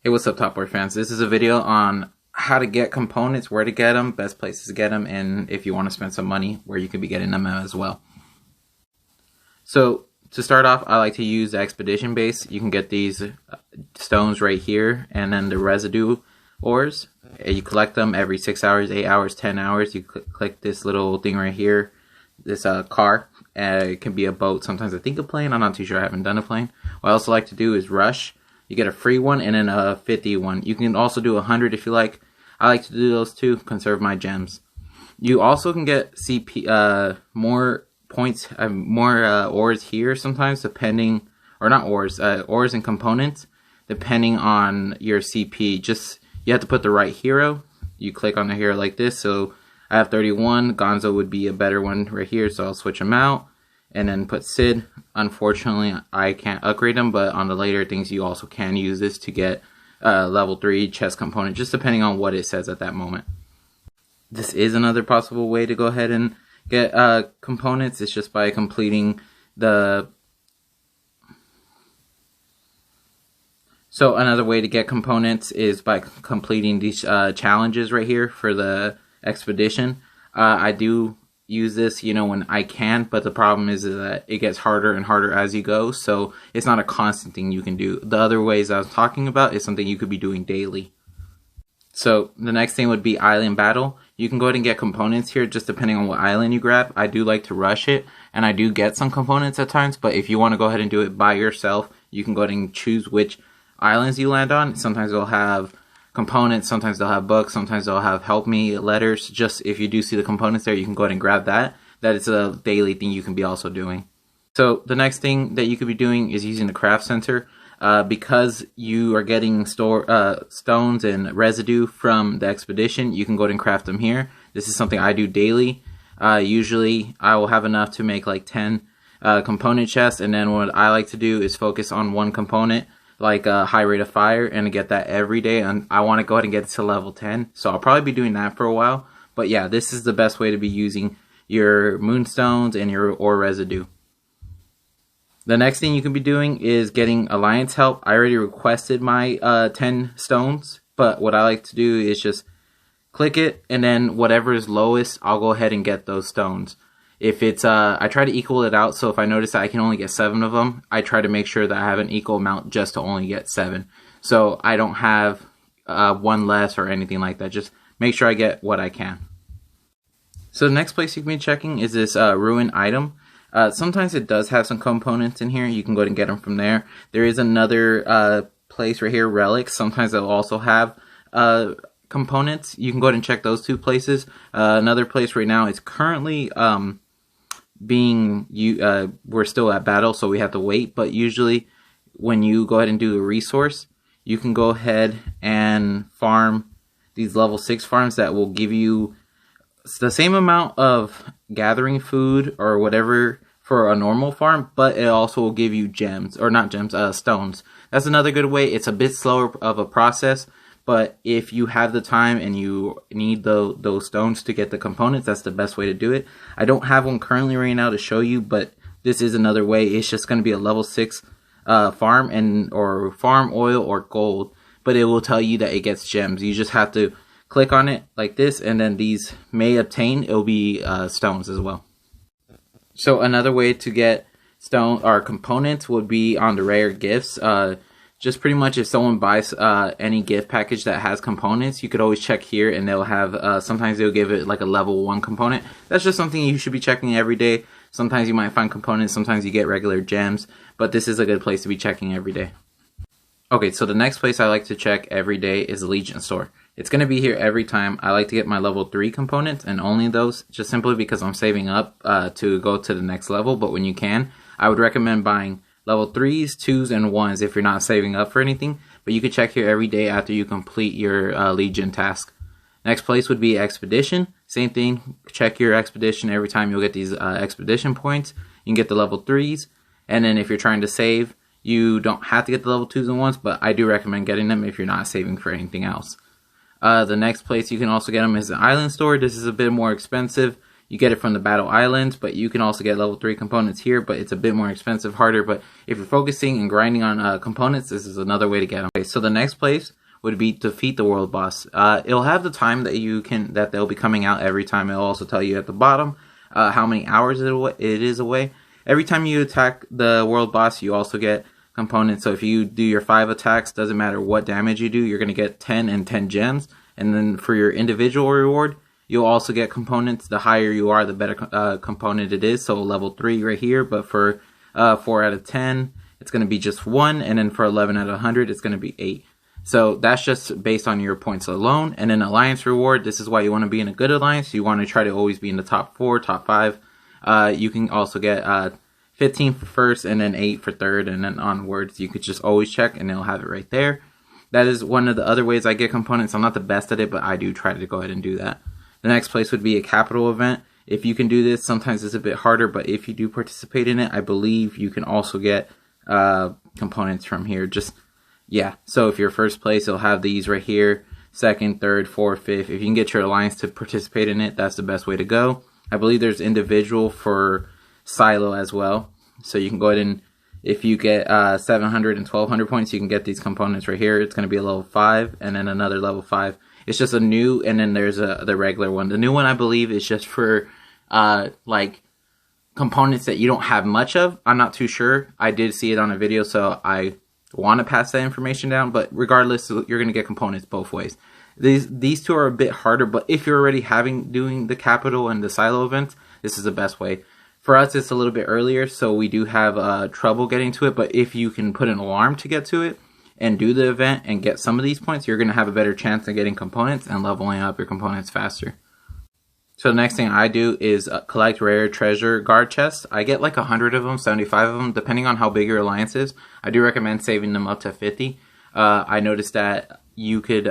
Hey, what's up, Top Boy fans? This is a video on how to get components, where to get them, best places to get them, and if you want to spend some money, where you could be getting them as well. So to start off, I like to use the expedition base. You can get these stones right here, and then the residue ores. You collect them every 6 hours, 8 hours, 10 hours. You click this little thing right here, this car. It can be a boat, sometimes I think a plane. I'm not too sure, I haven't done a plane. What I also like to do is rush. You get a free one and then a 50 one. You can also do 100 if you like. I like to do those too, conserve my gems. You also can get more points, more ores here sometimes, depending, or not ores, ores and components, depending on your CP. Just, you have to put the right hero. You click on the hero like this. So I have 31. Gonzo would be a better one right here, so I'll switch them out. And then put Sid. Unfortunately, I can't upgrade them, but on the later things, you also can use this to get level 3 chest component, just depending on what it says at that moment. This is another possible way to go ahead and get components. It's just by completing the... So another way to get components is by completing these challenges right here for the expedition. I do use this, when I can, but the problem is that it gets harder and harder as you go, so it's not a constant thing you can do. The other ways I was talking about is something you could be doing daily. So the next thing would be island battle. You can go ahead and get components here, just depending on what island you grab. I do like to rush it, and I do get some components at times, but if you want to go ahead and do it by yourself, you can go ahead and choose which islands you land on. Sometimes they'll have components, sometimes they'll have books, sometimes they'll have help me letters. Just if you do see the components there, you can go ahead and grab that. That is a daily thing you can be also doing. So the next thing that you could be doing is using the craft center. Because you are getting stones and residue from the expedition, you can go ahead and craft them here. This is something I do daily. Usually I will have enough to make like 10 component chests, and then what I like to do is focus on one component, like a high rate of fire, and get that every day. And I want to go ahead and get it to level 10, so I'll probably be doing that for a while. But yeah, this is the best way to be using your moonstones and your ore residue. The next thing you can be doing is getting alliance help. I already requested my 10 stones, but what I like to do is just click it, and then whatever is lowest, I'll go ahead and get those stones. If it's, I try to equal it out, so if I notice that I can only get 7 of them, I try to make sure that I have an equal amount just to only get 7. So I don't have one less or anything like that. Just make sure I get what I can. So the next place you can be checking is this ruin item. Sometimes it does have some components in here. You can go ahead and get them from there. There is another place right here, relics. Sometimes they'll also have components. You can go ahead and check those two places. Another place right now is currently we're still at battle, so we have to wait, but usually when you go ahead and do a resource, you can go ahead and farm these level 6 farms that will give you the same amount of gathering food or whatever for a normal farm, but it also will give you gems, or not gems, stones. That's another good way. It's a bit slower of a process, but if you have the time and you need those stones to get the components, that's the best way to do it. I don't have one currently right now to show you, but this is another way. It's just going to be a level 6 farm, or farm oil or gold, but it will tell you that it gets gems. You just have to click on it like this, and then these may obtain, it'll be stones as well. So another way to get stone or components would be on the rare gifts. Just pretty much if someone buys any gift package that has components, you could always check here, and they'll have, sometimes they'll give it like a level 1 component. That's just something you should be checking every day. Sometimes you might find components, sometimes you get regular gems, but this is a good place to be checking every day. Okay, so the next place I like to check every day is the Legion store. It's going to be here every time. I like to get my level 3 components, and only those, just simply because I'm saving up to go to the next level. But when you can, I would recommend buying level 3s, 2s, and 1s if you're not saving up for anything. But you can check here every day after you complete your Legion task. Next place would be Expedition. Same thing, check your Expedition every time. You'll get these Expedition points. You can get the level 3s, and then if you're trying to save, you don't have to get the level 2s and 1s, but I do recommend getting them if you're not saving for anything else. The next place you can also get them is the island store. This is a bit more expensive. You get it from the Battle Islands, but you can also get level 3 components here, but it's a bit more expensive, harder. But if you're focusing and grinding on components, this is another way to get them. Okay, so the next place would be defeat the world boss. It'll have the time that they'll be coming out every time. It'll also tell you at the bottom how many hours it is away. Every time you attack the world boss, you also get components. So if you do your 5 attacks, doesn't matter what damage you do, you're going to get 10 and 10 gems. And then for your individual reward, you'll also get components. The higher you are, the better component it is. So level 3 right here, but for 4 out of 10, it's going to be just 1. And then for 11 out of 100, it's going to be 8. So that's just based on your points alone. And then alliance reward, this is why you want to be in a good alliance. You want to try to always be in the top 4, top 5. You can also get 15 for first and then 8 for third and then onwards. You could just always check and it'll have it right there. That is one of the other ways I get components. I'm not the best at it, but I do try to go ahead and do that. The next place would be a capital event. If you can do this, sometimes it's a bit harder, but if you do participate in it, I believe you can also get components from here. Yeah, so if you're first place, it'll have these right here, second, third, fourth, fifth. If you can get your alliance to participate in it, that's the best way to go. I believe there's individual for silo as well. So you can go ahead and, if you get 700 and 1200 points, you can get these components right here. It's going to be a level 5 and then another level 5. It's just a new, and then there's the regular one. The new one, I believe, is just for like components that you don't have much of. I'm not too sure. I did see it on a video, so I want to pass that information down, but regardless, you're going to get components both ways. These two are a bit harder, but if you're already doing the capital and the silo events, this is the best way. For us, it's a little bit earlier, so we do have trouble getting to it, but if you can put an alarm to get to it and do the event and get some of these points, you're going to have a better chance of getting components and leveling up your components faster. So the next thing I do is collect rare treasure guard chests. I get like 100 of them, 75 of them, depending on how big your alliance is. I do recommend saving them up to 50. I noticed that you could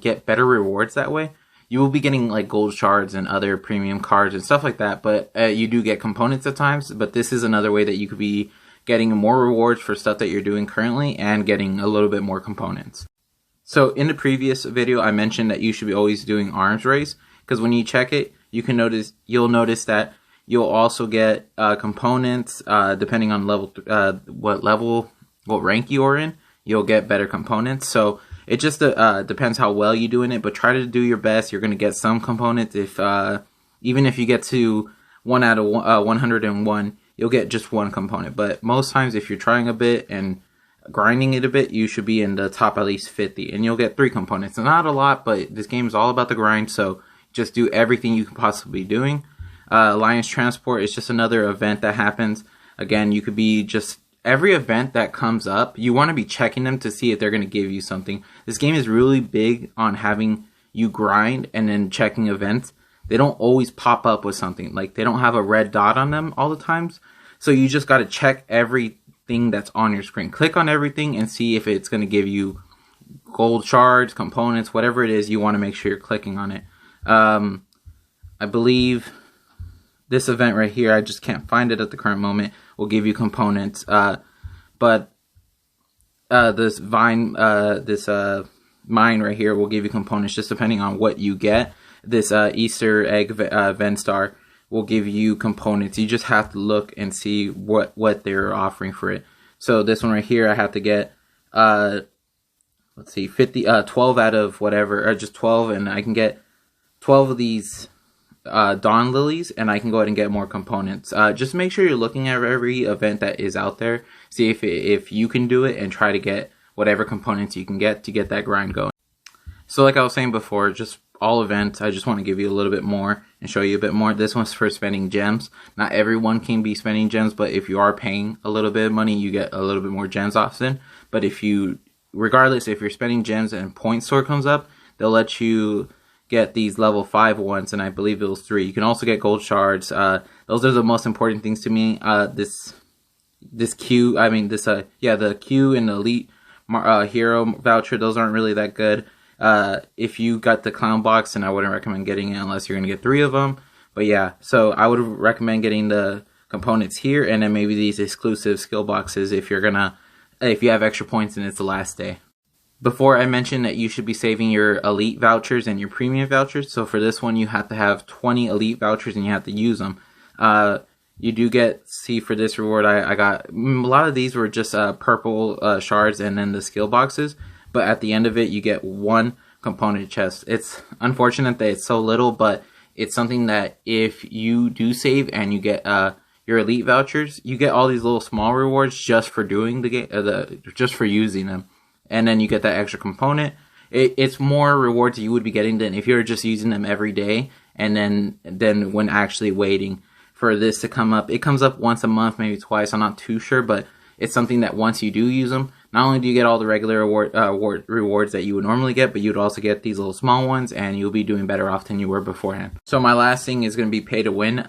get better rewards that way. You will be getting like gold shards and other premium cards and stuff like that, but you do get components at times. But this is another way that you could be getting more rewards for stuff that you're doing currently and getting a little bit more components. So in the previous video, I mentioned that you should be always doing arms race, because when you check it, you'll notice that you'll also get components depending on what rank you are in. You'll get better components. So it just depends how well you do in it, but try to do your best. You're going to get some components. Even if you get to 1 out of 101, you'll get just one component. But most times, if you're trying a bit and grinding it a bit, you should be in the top at least 50, and you'll get 3 components. Not a lot, but this game is all about the grind, so just do everything you can possibly be doing. Alliance Transport is just another event that happens. Again, you could be just every event that comes up, you want to be checking them to see if they're going to give you something. This game is really big on having you grind and then checking events. They don't always pop up with something. Like, they don't have a red dot on them all the times. So you just got to check everything that's on your screen. Click on everything and see if it's going to give you gold shards, components, whatever it is. You want to make sure you're clicking on it. I believe this event right here, I just can't find it at the current moment, will give you components. But this mine right here will give you components just depending on what you get. This Easter egg Venstar will give you components. You just have to look and see what they're offering for it. So this one right here, I have to get let's see, 12 out of whatever, or just 12, and I can get 12 of these Dawn Lilies, and I can go ahead and get more components. Just make sure you're looking at every event that is out there. See if you can do it, and try to get whatever components you can get to get that grind going. So like I was saying before, just all events, I just want to give you a little bit more and show you a bit more. This one's for spending gems. Not everyone can be spending gems, but if you are paying a little bit of money, you get a little bit more gems often. But regardless, if you're spending gems and point store comes up, they'll let you get these level 5 ones, and I believe it was 3. You can also get gold shards. Those are the most important things to me. The Q and the elite hero voucher, those aren't really that good. If you got the clown box, then I wouldn't recommend getting it unless you're gonna get 3 of them. But yeah, so I would recommend getting the components here, and then maybe these exclusive skill boxes if you have extra points and it's the last day. Before I mentioned that you should be saving your elite vouchers and your premium vouchers. So for this one, you have to have 20 elite vouchers and you have to use them. You do get, see for this reward, I got, a lot of these were just purple shards and then the skill boxes. But at the end of it, you get one component chest. It's unfortunate that it's so little, but it's something that if you do save and you get your elite vouchers, you get all these little small rewards just for doing the game, just for using them. And then you get that extra component. It's more rewards you would be getting than if you're just using them every day. And then when actually waiting for this to come up, it comes up once a month, maybe twice. I'm not too sure, but it's something that once you do use them, not only do you get all the regular rewards that you would normally get, but you'd also get these little small ones, and you'll be doing better off than you were beforehand. So my last thing is going to be pay to win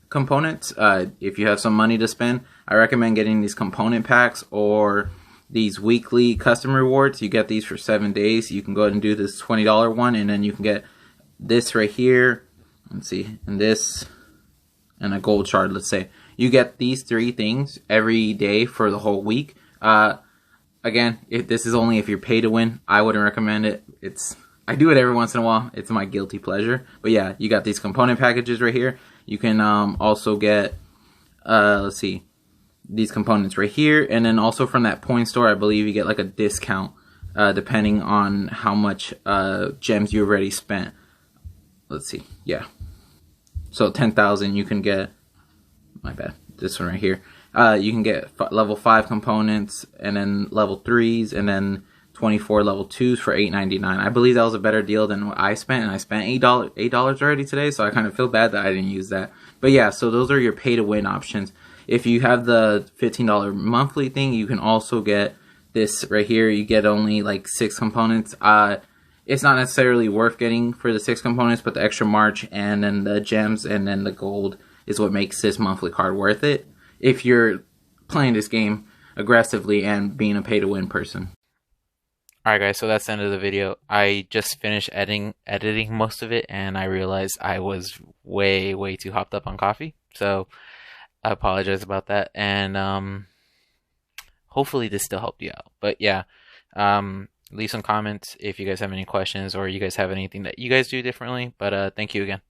components. If you have some money to spend, I recommend getting these component packs or these weekly custom rewards. You get these for 7 days. You can go ahead and do this $20 one, and then you can get this right here. Let's see, and this, and a gold shard, let's say. You get these 3 things every day for the whole week. Again, this is only if you're pay to win. I wouldn't recommend it. I do it every once in a while. It's my guilty pleasure. But yeah, you got these component packages right here. You can also get, let's see, these components right here, and then also from that point store, I believe you get like a discount depending on how much gems you already spent. Let's see, yeah. So 10,000, you can get, my bad, this one right here. You can get level 5 components, and then level 3s, and then 24 level 2s for $8.99. I believe that was a better deal than what I spent, and I spent $8 already today, so I kind of feel bad that I didn't use that. But yeah, so those are your pay to win options. If you have the $15 monthly thing, you can also get this right here. You get only like 6 components. It's not necessarily worth getting for the 6 components, but the extra March and then the gems and then the gold is what makes this monthly card worth it if you're playing this game aggressively and being a pay to win person. Alright guys, so that's the end of the video. I just finished editing most of it, and I realized I was way too hopped up on coffee. So I apologize about that, and hopefully this still helped you out. But yeah, leave some comments if you guys have any questions or you guys have anything that you guys do differently. But thank you again.